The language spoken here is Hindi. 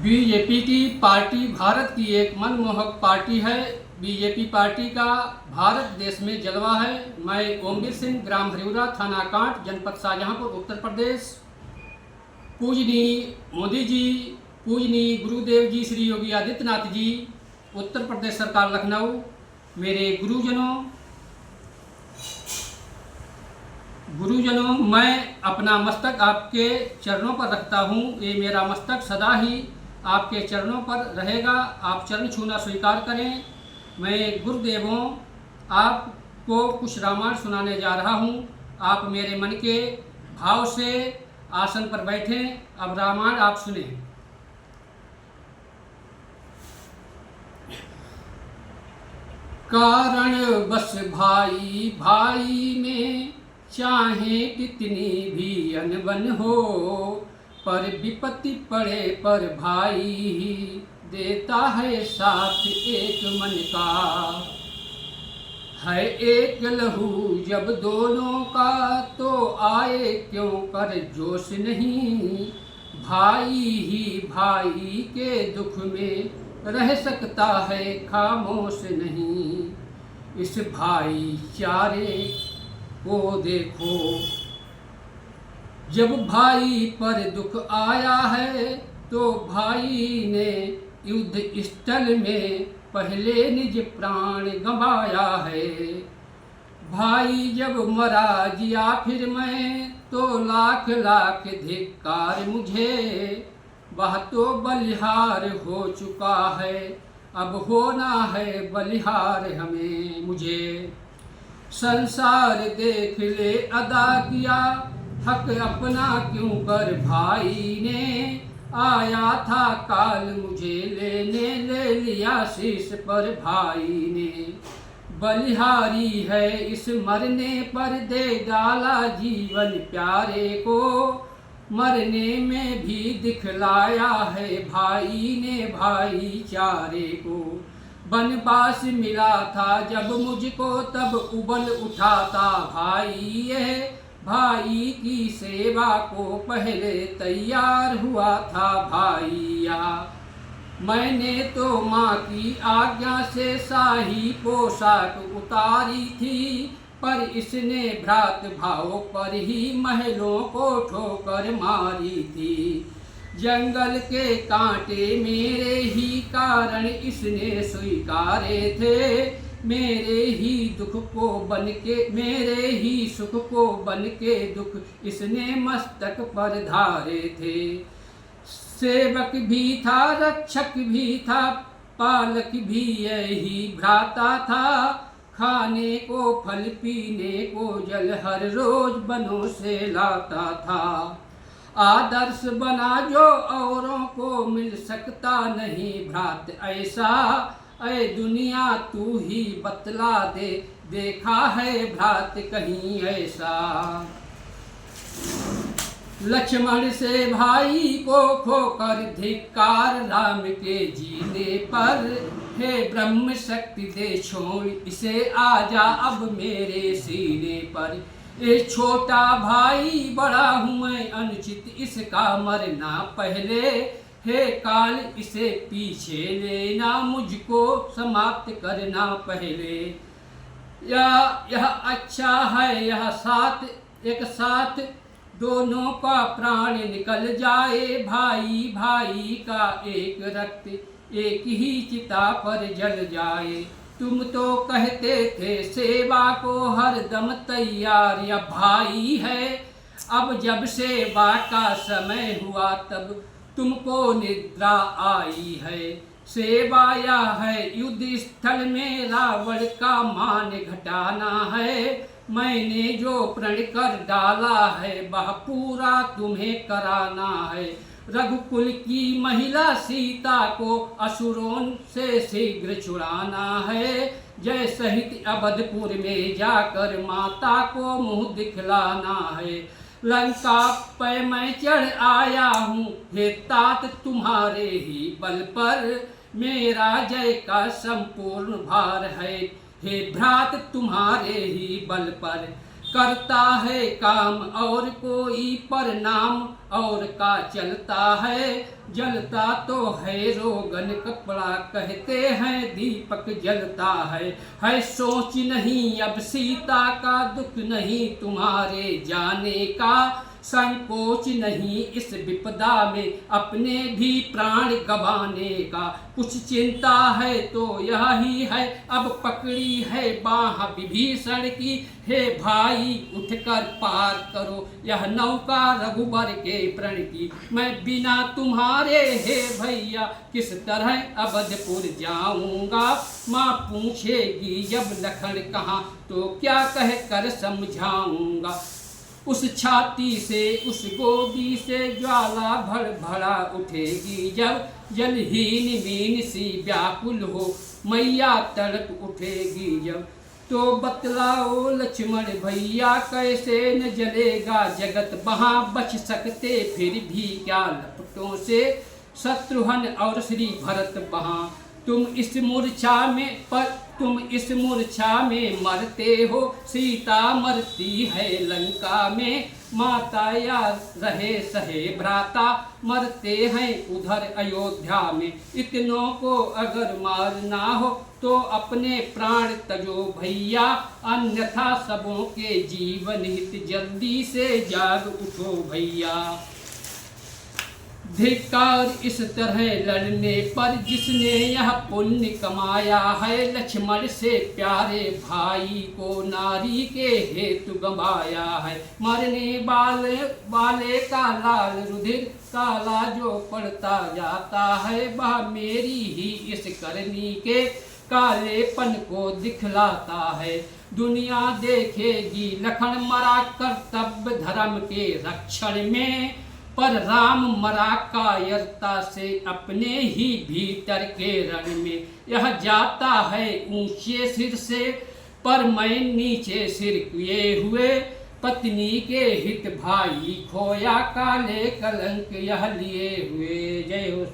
बीजेपी की पार्टी भारत की एक मनमोहक पार्टी है। बीजेपी पार्टी का भारत देश में जलवा है। मैं ओमवीर सिंह, ग्राम हरिउरा, थाना कांट, जनपद शाहजहांपुर, उत्तर प्रदेश। पूजनीय मोदी जी, पूजनीय गुरुदेव जी श्री योगी आदित्यनाथ जी, उत्तर प्रदेश सरकार लखनऊ, मेरे गुरुजनों, मैं अपना मस्तक आपके चरणों पर रखता हूँ। ये मेरा मस्तक सदा ही आपके चरणों पर रहेगा। आप चरण छूना स्वीकार करें। मैं गुरुदेवों आपको कुछ रामायण सुनाने जा रहा हूँ। आप मेरे मन के भाव से आसन पर बैठें। अब रामायण आप सुने। कारण बस भाई भाई में चाहे कितनी भी अनबन हो, पर विपत्ति पड़े पर भाई ही देता है साथ एक मन का। है एक लहू जब दोनों का, तो आए क्यों कर जोश नहीं। भाई ही भाई के दुख में रह सकता है खामोश नहीं। इस भाईचारे को देखो, जब भाई पर दुख आया है, तो भाई ने युद्ध स्थल में पहले निज प्राण गंवाया है। भाई जब मरा जिया फिर मैं, तो लाख लाख धिक्कार मुझे। वह तो बलिहार हो चुका है, अब होना है बलिहार हमें मुझे। संसार देख ले अदा किया, हक अपना क्यों कर भाई ने। आया था काल मुझे लेने, ले लिया शीश पर भाई ने। बलिहारी है इस मरने पर, दे डाला जीवन प्यारे को। मरने में भी दिखलाया है भाई ने भाईचारे को। वनवास मिला था जब मुझको, तब उबल उठाता भाई ये। भाई की सेवा को पहले तैयार हुआ था भाईया। मैंने तो माँ की आज्ञा से शाही पोशाक उतारी थी, पर इसने भ्रात भाव पर ही महलों को ठोकर मारी थी। जंगल के कांटे मेरे ही कारण इसने स्वीकारे थे। मेरे ही दुख को बन के, मेरे ही सुख को बन के दुख इसने मस्तक पर धारे थे। सेवक भी था, रक्षक भी था, पालक भी यही भ्राता था। खाने को फल, पीने को जल हर रोज बनों से लाता था। आदर्श बना जो औरों को मिल सकता नहीं भ्रात ऐसा। ऐ दुनिया तू ही बतला दे, देखा है भ्रात कहीं ऐसा। लक्ष्मण से भाई को खोकर धिक्कार राम के जीने पर। हे ब्रह्म शक्ति दे छोड़ इसे, आजा अब मेरे सीने पर। ये छोटा भाई बड़ा हूँ मैं, अनुचित इसका मरना पहले। हे काल इसे पीछे लेना, मुझको समाप्त करना पहले। यह अच्छा है यह साथ, एक साथ दोनों का प्राण निकल जाए। भाई भाई का एक रक्त एक ही चिता पर जल जाए। तुम तो कहते थे सेवा को हर दम तैयार या भाई है। अब जब सेवा का समय हुआ, तब तुमको निद्रा आई है। सेवा या है युद्ध स्थल में रावण का मान घटाना है। मैंने जो प्रण कर डाला है, वह पूरा तुम्हें कराना है। रघुकुल की महिला सीता को असुरों से शीघ्र छुड़ाना है। जय सहित अवधपुर में जाकर माता को मुंह दिखलाना है। लंका पे मैं चढ़ आया हूँ, हे तात तुम्हारे ही बल पर। मेरा जय का संपूर्ण भार है, हे भ्रात तुम्हारे ही बल पर। करता है काम और कोई, पर नाम और का चलता है। जलता तो है रोगन कपड़ा, कहते हैं दीपक जलता है सोच नहीं अब सीता का, दुख नहीं तुम्हारे जाने का, संकोच नहीं इस विपदा में अपने भी प्राण गंवाने का। कुछ चिंता है तो यही है, अब पकड़ी है बाह विभीषण की, हे भाई उठकर पार करो यह नौका रघुबर के प्रण की। मैं बिना तुम्हारे हे भैया किस तरह अवधपुर जाऊंगा, माँ पूछेगी जब लखन कहाँ तो क्या कह कर समझाऊंगा। उस छाती से उस गोदी से ज्वाला भड़ भड़ा उठेगी, जब जलहीन मीन सी व्याकुल हो मैया तड़प उठेगी जब। तो बतलाओ लक्ष्मण भैया कैसे न जलेगा जगत, वहाँ बच सकते फिर भी क्या लपटों से शत्रुघ्न और श्री भरत वहाँ। तुम इस मूर्छा में मरते हो, सीता मरती है लंका में, माता या रहे सहे भ्राता मरते हैं उधर अयोध्या में। इतनों को अगर मारना हो तो अपने प्राण तजो भैया, अन्यथा सबों के जीवन हित जल्दी से जाग उठो भैया। धिक्कार इस तरह लड़ने पर जिसने यह पुण्य कमाया है, लक्ष्मण से प्यारे भाई को नारी के हेतु गंवाया है। मरने वाले का लाल रुधिर काला जो पड़ता जाता है, वह मेरी ही इस करनी के कालेपन को दिखलाता है। दुनिया देखेगी लखन मरा कर्तव्य धर्म के रक्षण में, पर राम मरा कायरता से अपने ही भीतर के रण में। यह जाता है ऊंचे सिर से पर मैं नीचे सिर किए हुए, पत्नी के हित भाई खोया काले कलंक यह लिए हुए। जय हो।